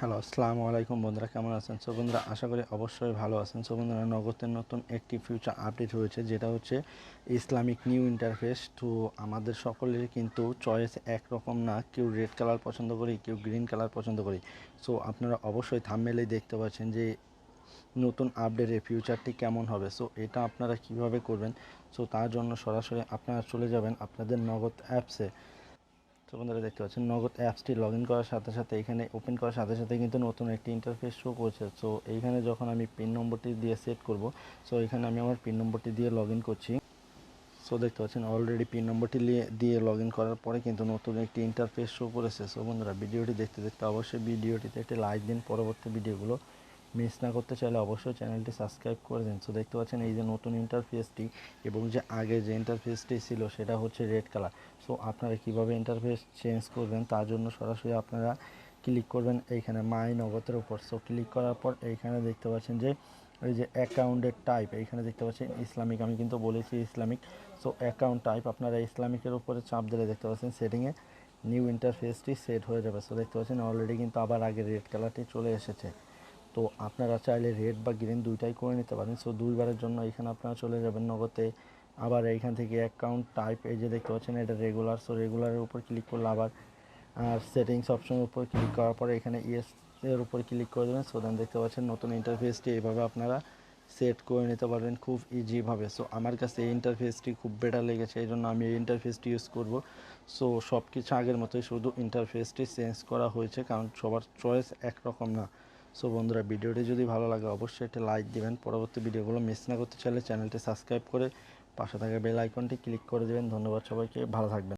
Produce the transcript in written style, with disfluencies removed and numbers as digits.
Hello, আসসালামু আলাইকুম বন্ধুরা, কেমন আছেন? সো বন্ধুরা, আশা করি অবশ্যই ভালো আছেন। সো বন্ধুরা, নগদের নতুন একটি ফিউচার আপডেট হয়েছে, যেটা হচ্ছে ইসলামিক নিউ ইন্টারফেস। তো আমাদের সকলের কিন্তু চয়েস একরকম না, কেউ রেড কালার পছন্দ করি, কেউ গ্রিন কালার পছন্দ করি। সো আপনারা অবশ্যই থাম্বনেইলেই দেখতে পাচ্ছেন যে নতুন আপডেটের ফিউচারটি কেমন হবে। সো এটা আপনারা কিভাবে করবেন? সো তার জন্য সরাসরি আপনারা চলে যাবেন আপনাদের নগদ অ্যাপসে। তো বন্ধুরা, দেখতে পাচ্ছেন নগদ অ্যাপসটি লগ ইন করার সাথে সাথে এখানে ওপেন করার সাথে সাথে কিন্তু নতুন একটি ইন্টারফেস শো করছে। সো এইখানে যখন আমি পিন নম্বরটি দিয়ে সেট করব, সো এখানে আমি আমার পিন নম্বরটি দিয়ে লগ ইন করছি। সো দেখতে পাচ্ছেন অলরেডি পিন নম্বরটি দিয়ে লগ ইন করার পরে কিন্তু নতুন একটি ইন্টারফেস শো করেছে। সো বন্ধুরা, ভিডিওটি দেখতে দেখতে অবশ্যই ভিডিওটিতে একটি লাইক দিন। পরবর্তী ভিডিওগুলো মিস না করতে চাইলে অবশ্যই চ্যানেলটি সাবস্ক্রাইব করে দিন। সো দেখতে পাচ্ছেন এই যে নতুন ইন্টারফেসটি এবং যে আগে যে ইন্টারফেসটি ছিল সেটা হচ্ছে রেড কালার। সো আপনারা কীভাবে ইন্টারফেস চেঞ্জ করবেন তার জন্য সরাসরি আপনারা ক্লিক করবেন এইখানে মাই নগদের উপর। সো ক্লিক করার পর এইখানে দেখতে পাচ্ছেন যে এই যে অ্যাকাউন্টের টাইপ, এইখানে দেখতে পাচ্ছেন ইসলামিক, আমি কিন্তু বলেছি ইসলামিক। সো অ্যাকাউন্ট টাইপ আপনারা ইসলামিকের উপরে চাপ দিলে দেখতে পাচ্ছেন সেটিংয়ে নিউ ইন্টারফেসটি সেট হয়ে যাবে। সো দেখতে পাচ্ছেন অলরেডি কিন্তু আবার আগে রেড কালারটি চলে এসেছে। তো আপনারা চাইলে রেড বা গ্রিন দুইটাই করে নিতে পারেন। সো দুইবারের জন্য এখানে আপনারা চলে যাবেন নগদে, আবার এইখান থেকে অ্যাকাউন্ট টাইপ, এই যে দেখতে পাচ্ছেন এটা রেগুলার। সো রেগুলারের উপর ক্লিক করলে আবার আর সেটিংস অপশনের উপর ক্লিক করার পরে এখানে ইয়েস এর উপর ক্লিক করে দেবেন। সো দেন দেখতে পাচ্ছেন নতুন ইন্টারফেসটি এইভাবে আপনারা সেট করে নিতে পারবেন খুব ইজিভাবে। সো আমার কাছে এই ইন্টারফেসটি খুব বেটার লেগেছে, এই জন্য আমি এই ইন্টারফেসটি ইউজ করব। সো সব কিছু আগের মতোই, শুধু ইন্টারফেসটি চেঞ্জ করা হয়েছে, কারণ সবার চয়েস একরকম না। সো বন্ধুরা, ভিডিওটি যদি ভালো লাগে অবশ্যই একটা লাইক দিবেন। পরবর্তী ভিডিওগুলো মিস না করতে চাইলে চ্যানেলটি সাবস্ক্রাইব করে পাশে থাকা বেল আইকনটি ক্লিক করে দেবেন। ধন্যবাদ সবাইকে, ভালো থাকবেন।